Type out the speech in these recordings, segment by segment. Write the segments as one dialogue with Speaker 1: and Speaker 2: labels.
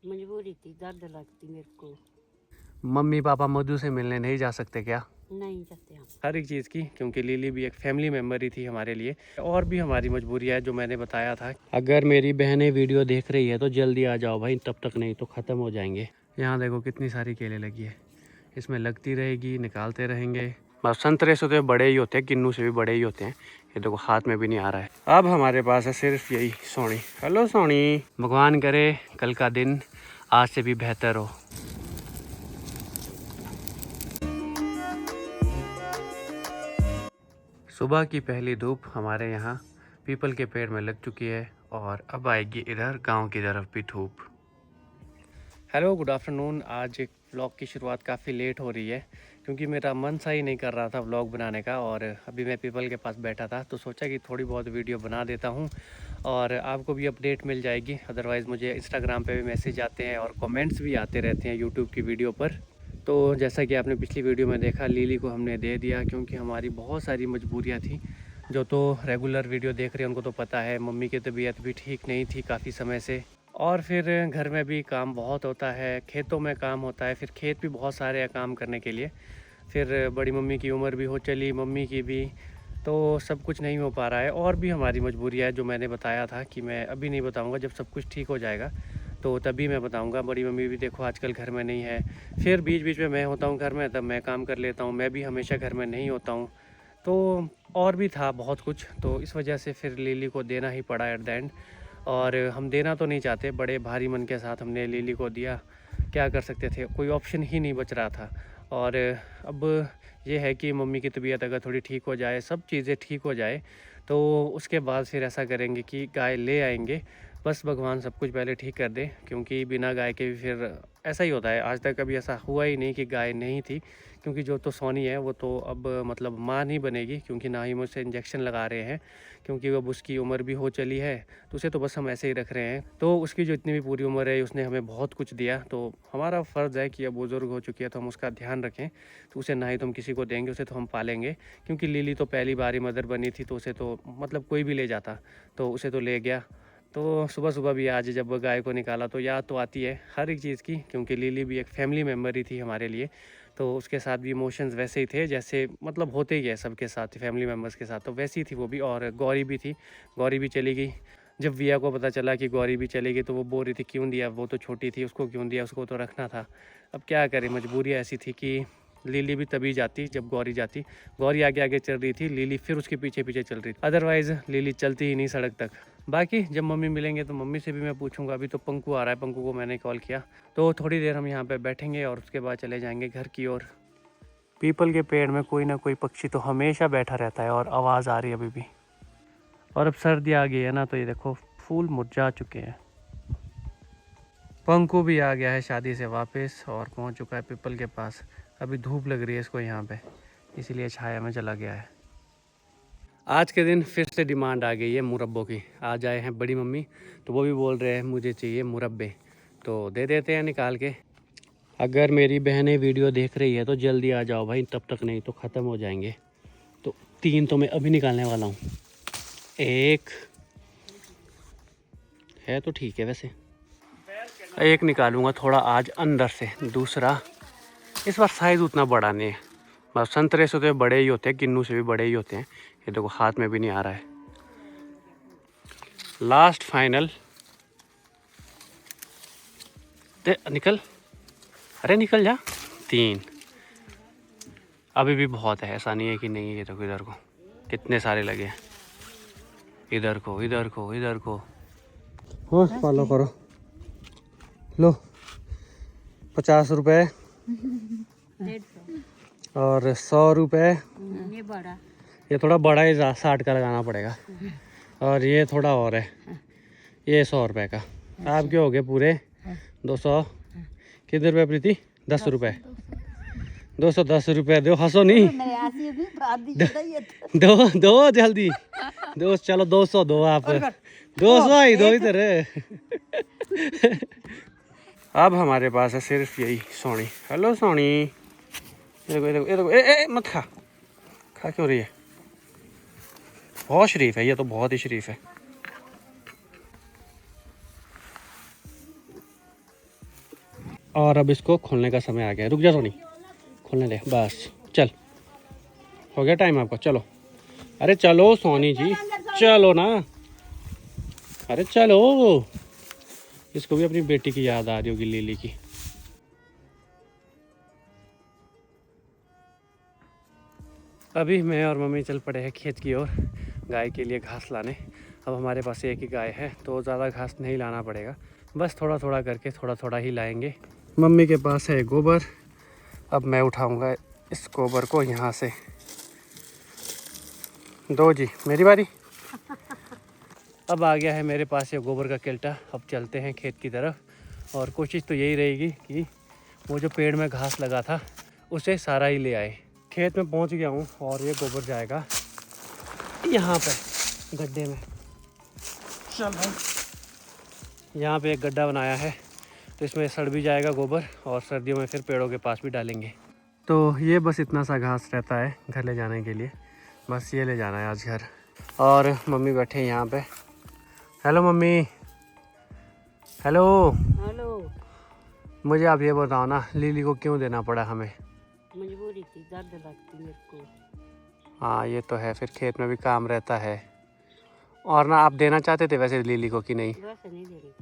Speaker 1: मजबूरी थी, दर्द लगती मेरे को।
Speaker 2: मम्मी पापा मधु से मिलने नहीं जा सकते क्या?
Speaker 1: नहीं जाते हम।
Speaker 2: हर एक चीज़ की, क्योंकि लिली भी एक फैमिली मेम्बर ही थी हमारे लिए। और भी हमारी मजबूरी है जो मैंने बताया था। अगर मेरी बहनें वीडियो देख रही है तो जल्दी आ जाओ भाई, तब तक नहीं तो ख़त्म हो जाएंगे। यहाँ देखो कितनी सारी केले लगी है, इसमें लगती रहेगी, निकालते रहेंगे। बस संतरे से तो बड़े ही होते हैं, किन्नू से भी बड़े ही होते हैं। ये देखो हाथ में भी नहीं आ रहा है। अब हमारे पास है सिर्फ यही सोनी। हेलो सोनी, भगवान करे कल का दिन आज से भी बेहतर हो। सुबह की पहली धूप हमारे यहाँ पीपल के पेड़ में लग चुकी है और अब आएगी इधर गांव की तरफ भी धूप। Hello, good afternoon. आज एक व्लॉग की शुरुआत काफ़ी लेट हो रही है क्योंकि मेरा मन सा ही नहीं कर रहा था व्लॉग बनाने का। और अभी मैं पीपल के पास बैठा था तो सोचा कि थोड़ी बहुत वीडियो बना देता हूँ और आपको भी अपडेट मिल जाएगी। अदरवाइज़ मुझे इंस्टाग्राम पे भी मैसेज आते हैं और कमेंट्स भी आते रहते हैं यूट्यूब की वीडियो पर। तो जैसा कि आपने पिछली वीडियो में देखा, लिली को हमने दे दिया क्योंकि हमारी बहुत सारी मजबूरियाँ थी। जो तो रेगुलर वीडियो देख रहे हैं उनको तो पता है, मम्मी की तबीयत भी ठीक नहीं थी काफ़ी समय से। और फिर घर में भी काम बहुत होता है, खेतों में काम होता है, फिर खेत भी बहुत सारे हैं काम करने के लिए। फिर बड़ी मम्मी की उम्र भी हो चली, मम्मी की भी, तो सब कुछ नहीं हो पा रहा है। और भी हमारी मजबूरियाँ है जो मैंने बताया था कि मैं अभी नहीं बताऊँगा, जब सब कुछ ठीक हो जाएगा तो तभी मैं बताऊँगा। बड़ी मम्मी भी देखो आजकल घर में नहीं है, फिर बीच बीच में मैं होता हूँ घर में, तब मैं काम कर लेता हूँ, मैं भी हमेशा घर में नहीं होता हूँ। तो और भी था बहुत कुछ, तो इस वजह से फिर लिली को देना ही पड़ा एट द एंड। और हम देना तो नहीं चाहते, बड़े भारी मन के साथ हमने लिली को दिया। क्या कर सकते थे, कोई ऑप्शन ही नहीं बच रहा था। और अब ये है कि मम्मी की तबीयत अगर थोड़ी ठीक हो जाए, सब चीज़ें ठीक हो जाए, तो उसके बाद फिर ऐसा करेंगे कि गाय ले आएंगे। बस भगवान सब कुछ पहले ठीक कर दे, क्योंकि बिना गाय के भी फिर ऐसा ही होता है। आज तक कभी ऐसा हुआ ही नहीं कि गाय नहीं थी, क्योंकि जो तो सोनी है वो तो अब मतलब माँ नहीं बनेगी, क्योंकि ना ही मुझसे इंजेक्शन लगा रहे हैं, क्योंकि अब उसकी उम्र भी हो चली है। तो उसे तो बस हम ऐसे ही रख रहे हैं। तो उसकी जो इतनी भी पूरी उम्र है, उसने हमें बहुत कुछ दिया, तो हमारा फ़र्ज़ है कि अब बुज़ुर्ग हो चुकी है तो हम उसका ध्यान रखें। तो उसे ना ही तो हम किसी को देंगे, उसे तो हम पालेंगे। क्योंकि लिली तो पहली बार ही मदर बनी थी, तो उसे तो मतलब कोई भी ले जाता, तो उसे तो ले गया। तो सुबह सुबह भी आज जब गाय को निकाला तो याद तो आती है हर एक चीज़ की, क्योंकि लिली भी एक फैमिली मेम्बर ही थी हमारे लिए। तो उसके साथ भी इमोशंस वैसे ही थे जैसे मतलब होते ही है सबके साथ, फैमिली मेम्बर्स के साथ, तो वैसी थी वो भी। और गौरी भी थी, गौरी भी चली गई। जब विया को पता चला कि गौरी भी चली गई तो वो बोल रही थी क्यों दिया, वो तो छोटी थी, उसको क्यों दिया, उसको तो रखना था। अब क्या करें, मजबूरी ऐसी थी कि लिली भी तभी जाती जब गौरी जाती। गौरी आगे आगे चल रही थी, लिली फिर उसके पीछे पीछे चल रही थी, अदरवाइज़ लिली चलती ही नहीं सड़क तक। बाकी जब मम्मी मिलेंगे तो मम्मी से भी मैं पूछूंगा। अभी तो पंकु आ रहा है, पंकु को मैंने कॉल किया, तो थोड़ी देर हम यहाँ पे बैठेंगे और उसके बाद चले जाएंगे घर की ओर। पीपल के पेड़ में कोई ना कोई पक्षी तो हमेशा बैठा रहता है और आवाज़ आ रही है अभी भी। और अब सर्दी आ गई है ना, तो ये देखो फूल मुरझा चुके हैं। पंकु भी आ गया है शादी से वापस और पहुंच चुका है पीपल के पास। अभी धूप लग रही है इसको यहाँ पे, इसीलिए छाया में चला गया है। आज के दिन फिर से डिमांड आ गई है मुरब्बों की। आज आए हैं बड़ी मम्मी, तो वो भी बोल रहे हैं मुझे चाहिए मुरब्बे, तो दे देते हैं निकाल के। अगर मेरी बहनें वीडियो देख रही है तो जल्दी आ जाओ भाई, तब तक नहीं तो ख़त्म हो जाएंगे। तो 3 तो मैं अभी निकालने वाला हूँ। एक है तो ठीक है, वैसे एक निकालूंगा थोड़ा आज अंदर से, दूसरा इस बार साइज़ उतना बड़ा नहीं है। बस संतरे से तो बड़े ही होते हैं, किन्नू से भी बड़े ही होते हैं। ये देखो हाथ में भी नहीं आ रहा है। लास्ट फाइनल दे, निकल, अरे निकल जा। 3 अभी भी बहुत है, ऐसा नहीं है कि नहीं है। ये देखो इधर को कितने सारे लगे हैं, इधर को इधर को इधर को। हाँ फॉलो करो, लो 50 रुपये और 100 रुपये।
Speaker 1: ये बड़ा,
Speaker 2: ये थोड़ा बड़ा ही 60 का लगाना पड़ेगा। और ये थोड़ा और है, ये 100 रुपये का। आपके हो गए पूरे 200। कितने रुपये प्रीति? 10 रुपये। 210 रुपये दो, हंसो नहीं। दो दो जल्दी दो, चलो 200 दो आप। 200 ही दो इधर। अब हमारे पास है सिर्फ यही सोनी। हेलो सोनी, ये देखो ये देखो ये देखो, ए मत खा, खा क्यों रही है? बहुत शरीफ है ये तो, बहुत ही शरीफ है। और अब इसको खोलने का समय आ गया। रुक जा सोनी, खोलने दे बस। चल, हो गया टाइम आपका, चलो। अरे चलो सोनी जी, चलो ना, अरे चलो। इसको भी अपनी बेटी की याद आ रही होगी, लिली की। अभी मैं और मम्मी चल पड़े हैं खेत की ओर गाय के लिए घास लाने। अब हमारे पास एक ही गाय है तो ज़्यादा घास नहीं लाना पड़ेगा, बस थोड़ा थोड़ा करके थोड़ा थोड़ा ही लाएंगे। मम्मी के पास है गोबर, अब मैं उठाऊंगा इस गोबर को यहाँ से। दो जी, मेरी बारी। अब आ गया है मेरे पास ये गोबर का केल्टा। अब चलते हैं खेत की तरफ और कोशिश तो यही रहेगी कि वो जो पेड़ में घास लगा था उसे सारा ही ले आए। खेत में पहुंच गया हूं और ये गोबर जाएगा यहाँ पे गड्ढे में। चल भाई, यहाँ पे एक गड्ढा बनाया है तो इसमें सड़ भी जाएगा गोबर और सर्दियों में फिर पेड़ों के पास भी डालेंगे। तो ये बस इतना सा घास रहता है घर ले जाने के लिए, बस ये ले जाना है आज घर। और मम्मी बैठे हैं यहाँ पे। Hello mummy. हेलो।
Speaker 1: हेलो।
Speaker 2: मुझे आप ये बताओ ना, लिली को क्यों देना पड़ा हमें?
Speaker 1: मजबूरी थी, दर्द लगती मेरे को।
Speaker 2: हाँ ये तो है, फिर खेत में भी काम रहता है। और ना आप देना चाहते थे वैसे लिली को कि नहीं?
Speaker 1: वैसे नहीं दे रही थी,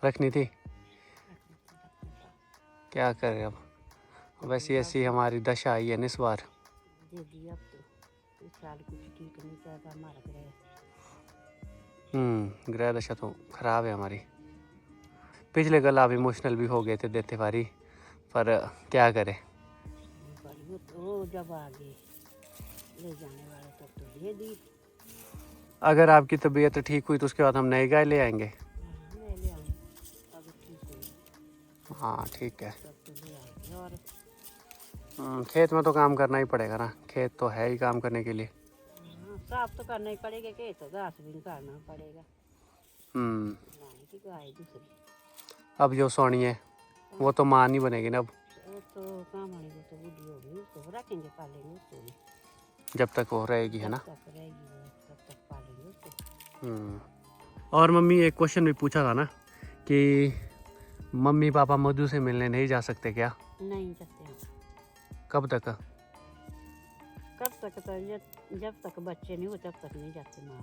Speaker 2: रखनी थी, क्या करें अब, वैसी ऐसी हमारी दशा आई है इस बार।
Speaker 1: दे दी। अब तो इस साल कुछ ठीक नहीं चलता हमारा ग्रह।
Speaker 2: ग्रह दशा तो खराब है हमारी। पिछले कल आप इमोशनल भी हो गए थे देते बारी, पर क्या करें।
Speaker 1: तो जब आगे ले जाने वाले तब तो दे दी।
Speaker 2: अगर आपकी तबीयत ठीक हुई तो उसके बाद हम नई गाय ले आएंगे।
Speaker 1: हाँ, ले आऊँ अगर ठीक हुई।
Speaker 2: हाँ ठीक है।
Speaker 1: तब तो ले आएंगे। और
Speaker 2: खेत में तो काम करना ही पड़ेगा ना, खेत तो है ही काम करने के लिए।
Speaker 1: हाँ, साफ तो करना ही पड़ेगा, कि तो घास भी निकालना पड़ेगा। लाने की गाय दूसरी।
Speaker 2: अब जो सोनी है वो तो मां नहीं बनेगी ना अब।
Speaker 1: वो तो काम आएगी तो बूढ़ी होगी, उसको रखेंगे पालेंगे उसको भी।
Speaker 2: जब तक वो रहेगी, है ना।
Speaker 1: जब तक रहेगी वो तब तक पालेंगे उसको।
Speaker 2: और मम्मी एक क्वेश्चन भी पूछा था ना कि मम्मी पापा मधु से मिलने नहीं जा सकते क्या?
Speaker 1: नहीं जाते हैं।
Speaker 2: कब तक?
Speaker 1: कब तक? तो जब तक बच्चे नहीं हो तब तक नहीं जाते माँ।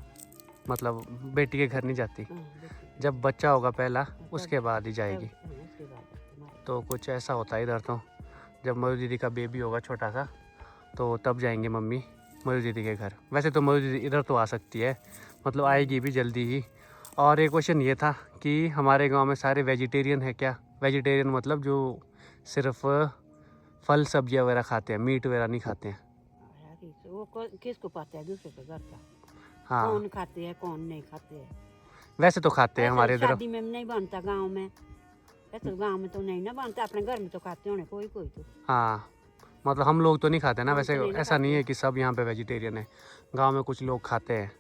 Speaker 2: मतलब बेटी के घर नहीं जाती?
Speaker 1: हाँ, बेटी।
Speaker 2: जब बच्चा होगा पहला उसके बाद ही जाएगी।
Speaker 1: उसके बाद जाते माँ।
Speaker 2: तो कुछ ऐसा होता है इधर तो, जब मधु दीदी का बेबी होगा छोटा सा तो तब जाएंगे मम्मी मधु दीदी के घर। वैसे तो मधु दीदी इधर तो आ सकती है, मतलब आएगी भी जल्दी ही। और एक क्वेश्चन ये था कि हमारे गांव में सारे वेजिटेरियन है क्या? वेजिटेरियन मतलब जो सिर्फ फल सब्जियां वगैरह खाते हैं, मीट वगैरह नहीं खाते हैं।
Speaker 1: वो किसको पता है दूसरे के घर का?
Speaker 2: हाँ
Speaker 1: कौन खाते हैं कौन नहीं खाते हैं।
Speaker 2: वैसे तो खाते हैं हमारे इधर।
Speaker 1: शादी में नहीं बनता गांव में, ऐसे गांव में तो नहीं ना बनता, अपने घर में तो खाते होने कोई कोई तो।
Speaker 2: हाँ मतलब हम लोग तो नहीं खाते ना,
Speaker 1: हम
Speaker 2: वैसे
Speaker 1: तो नहीं
Speaker 2: ऐसा नहीं है कि सब यहाँ पे वेजिटेरियन है, गांव में कुछ लोग खाते हैं।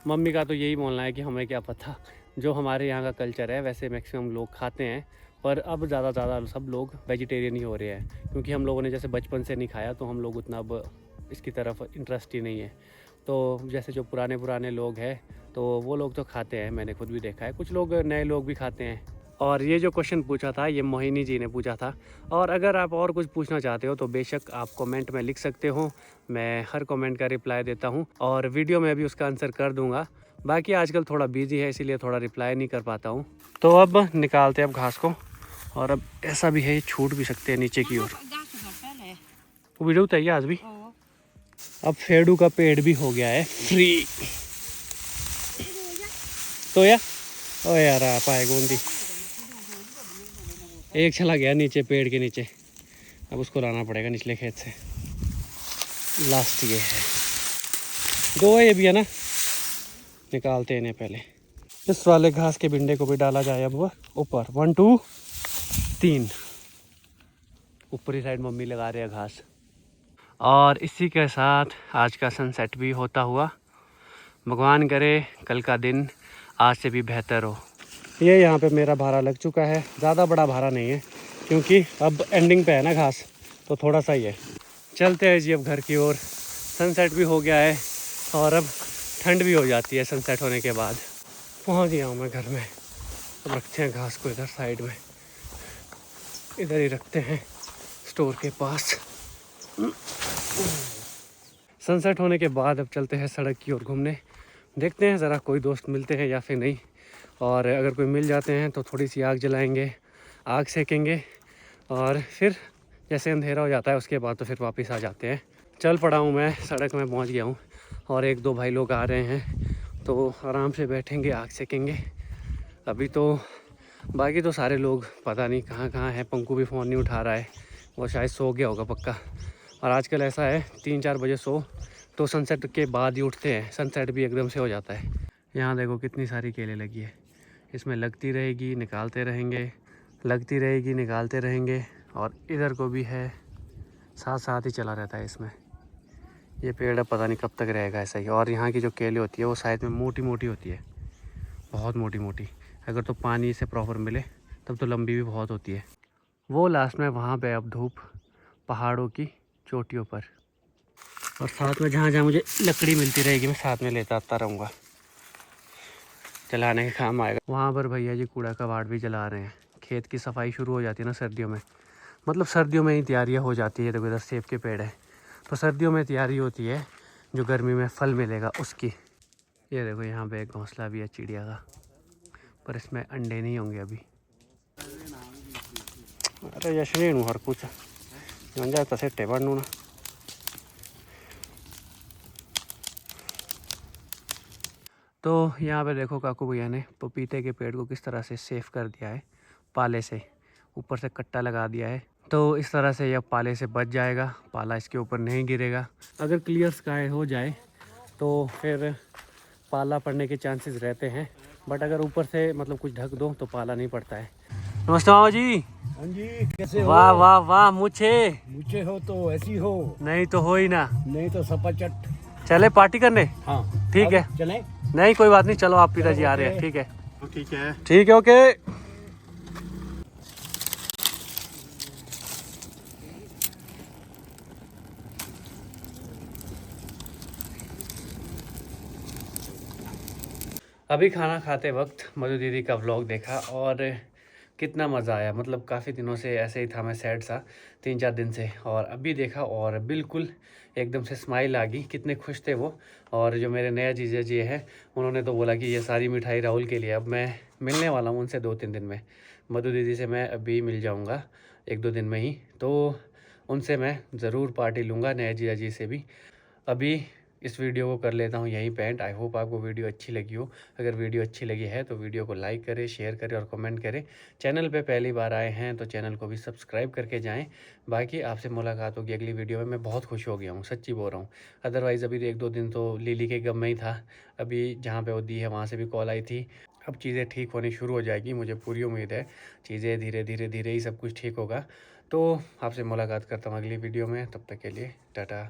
Speaker 2: मम्मी का तो यही बोलना है कि हमें क्या पता, जो हमारे यहाँ का कल्चर है वैसे मैक्सिमम लोग खाते हैं, पर अब ज़्यादा सब लोग वेजिटेरियन ही हो रहे हैं, क्योंकि हम लोगों ने जैसे बचपन से नहीं खाया तो हम लोग उतना अब इसकी तरफ इंटरेस्ट ही नहीं है। तो जैसे जो पुराने लोग हैं तो वो लोग तो खाते हैं, मैंने खुद भी देखा है, कुछ लोग नए लोग भी खाते हैं। और ये जो क्वेश्चन पूछा था ये मोहिनी जी ने पूछा था। और अगर आप और कुछ पूछना चाहते हो तो बेशक आप कमेंट में लिख सकते हो, मैं हर कमेंट का रिप्लाई देता हूँ और वीडियो में भी उसका आंसर कर दूँगा। बाकी आजकल थोड़ा बिजी है इसीलिए थोड़ा रिप्लाई नहीं कर पाता हूँ। तो अब निकालते हैं अब घास को, और अब ऐसा भी है छूट भी सकते हैं नीचे की ओर। वो वीडियो उतारिए आज भी। अब फेड़ू का पेड़ भी हो गया है फ्री। तो ओ यार पाए गोंदी एक चला गया नीचे पेड़ के नीचे, अब उसको लाना पड़ेगा निचले खेत से। लास्ट ये है, दो है ये भी है ना, निकालते हैं इन्हें पहले। इस वाले घास के बिंडे को भी डाला जाए अब ऊपर। 1 2 3 ऊपरी साइड मम्मी लगा रहे हैं घास। और इसी के साथ आज का सनसेट भी होता हुआ, भगवान करे कल का दिन आज से भी बेहतर हो। ये यहाँ पे मेरा भारा लग चुका है, ज़्यादा बड़ा भारा नहीं है क्योंकि अब एंडिंग पे है ना घास, तो थोड़ा सा ही है। चलते हैं जी अब घर की ओर। सनसेट भी हो गया है और अब ठंड भी हो जाती है सनसेट होने के बाद। पहुँच गया हूँ मैं घर में, अब रखते हैं घास को इधर साइड में। इधर ही रखते हैं स्टोर के पास। सनसेट होने के बाद अब चलते हैं सड़क की ओर घूमने। देखते हैं ज़रा कोई दोस्त मिलते हैं या फिर नहीं, और अगर कोई मिल जाते हैं तो थोड़ी सी आग जलाएंगे, आग सेकेंगे, और फिर जैसे अंधेरा हो जाता है उसके बाद तो फिर वापस आ जाते हैं। चल पड़ा हूँ मैं, सड़क में पहुँच गया हूँ और एक दो भाई लोग आ रहे हैं तो आराम से बैठेंगे, आग सेकेंगे। अभी तो बाकी तो सारे लोग पता नहीं कहाँ कहाँ हैं। पंकु भी फ़ोन नहीं उठा रहा है, वो शायद सो गया होगा पक्का। और आजकल ऐसा है 3-4 बजे सो तो सनसेट के बाद ही उठते हैं, सनसेट भी एकदम से हो जाता है। यहाँ देखो कितनी सारी केले लगी है, इसमें लगती रहेगी निकालते रहेंगे, लगती रहेगी निकालते रहेंगे। और इधर को भी है, साथ साथ ही चला रहता है इसमें। ये पेड़ अब पता नहीं कब तक रहेगा ऐसा ही। और यहाँ की जो केले होती है वो साइड में मोटी मोटी होती है, बहुत मोटी मोटी। अगर तो पानी इसे प्रॉपर मिले तब तो लंबी भी बहुत होती है। वो लास्ट में वहाँ पे अब धूप पहाड़ों की चोटियों पर, और साथ में जहाँ जहाँ मुझे लकड़ी मिलती रहेगी मैं साथ में लेता आता रहूँगा, जलाने के काम आएगा। वहाँ पर भैया जी कूड़ा कबाड़ भी जला रहे हैं। खेत की सफाई शुरू हो जाती है ना सर्दियों में, मतलब सर्दियों में ही तैयारियाँ हो जाती है। देखो इधर सेब के पेड़ है तो सर्दियों में तैयारी होती है जो गर्मी में फल मिलेगा उसकी। ये देखो यहाँ पे एक घोंसला भी है चिड़िया का, पर इसमें अंडे नहीं होंगे अभी। अरे यशनी हर कुछ जाता सेटे बढ़नू ना। तो यहाँ पे देखो काकू भैया ने पपीते के पेड़ को किस तरह से सेफ कर दिया है, पाले से ऊपर से कट्टा लगा दिया है। तो इस तरह से यह पाले से बच जाएगा, पाला इसके ऊपर नहीं गिरेगा। अगर क्लियर स्काई हो जाए तो फिर पाला पड़ने के चांसेस रहते हैं, बट अगर ऊपर से मतलब कुछ ढक दो तो पाला नहीं पड़ता है। नमस्ते मामा जी।
Speaker 3: हाँ जी, कैसे हो?
Speaker 2: वाह वाह वाह, मुझे
Speaker 3: हो तो ऐसी हो,
Speaker 2: नहीं तो हो ही ना।
Speaker 3: नहीं तो सपाचट।
Speaker 2: चले पार्टी करने?
Speaker 3: हाँ
Speaker 2: ठीक है,
Speaker 3: चलें।
Speaker 2: नहीं कोई बात नहीं, चलो आप पिताजी आ रहे हैं। ठीक है
Speaker 3: ठीक है।
Speaker 2: ठीक है, ओके। अभी खाना खाते वक्त मधु दीदी का व्लॉग देखा और कितना मज़ा आया। मतलब काफ़ी दिनों से ऐसे ही था मैं सैड सा, 3-4 दिन से, और अभी देखा और बिल्कुल एकदम से स्माइल आ गई। कितने खुश थे वो। और जो मेरे नया जीजा जी हैं उन्होंने तो बोला कि ये सारी मिठाई राहुल के लिए। अब मैं मिलने वाला हूँ उनसे 2-3 दिन में। मधु दीदी से मैं अभी मिल जाऊँगा 1-2 दिन में ही, तो उनसे मैं ज़रूर पार्टी लूँगा, नया जीजा जी से भी। अभी इस वीडियो को कर लेता हूँ यहीं पे एंड। आई होप आपको वीडियो अच्छी लगी हो। अगर वीडियो अच्छी लगी है तो वीडियो को लाइक करें, शेयर करें और कमेंट करें। चैनल पे पहली बार आए हैं तो चैनल को भी सब्सक्राइब करके जाएं। बाकी आपसे मुलाकात होगी अगली वीडियो में। मैं बहुत खुश हो गया हूँ, सच्ची बोल रहा हूँ। अदरवाइज़ अभी 1-2 दिन तो लिली के गम में ही था। अभी जहाँ पर वो दी है वहाँ से भी कॉल आई थी। अब चीज़ें ठीक होनी शुरू हो जाएगी, मुझे पूरी उम्मीद है। चीज़ें धीरे धीरे ही सब कुछ ठीक होगा। तो आपसे मुलाकात करता हूँ अगली वीडियो में, तब तक के लिए टाटा।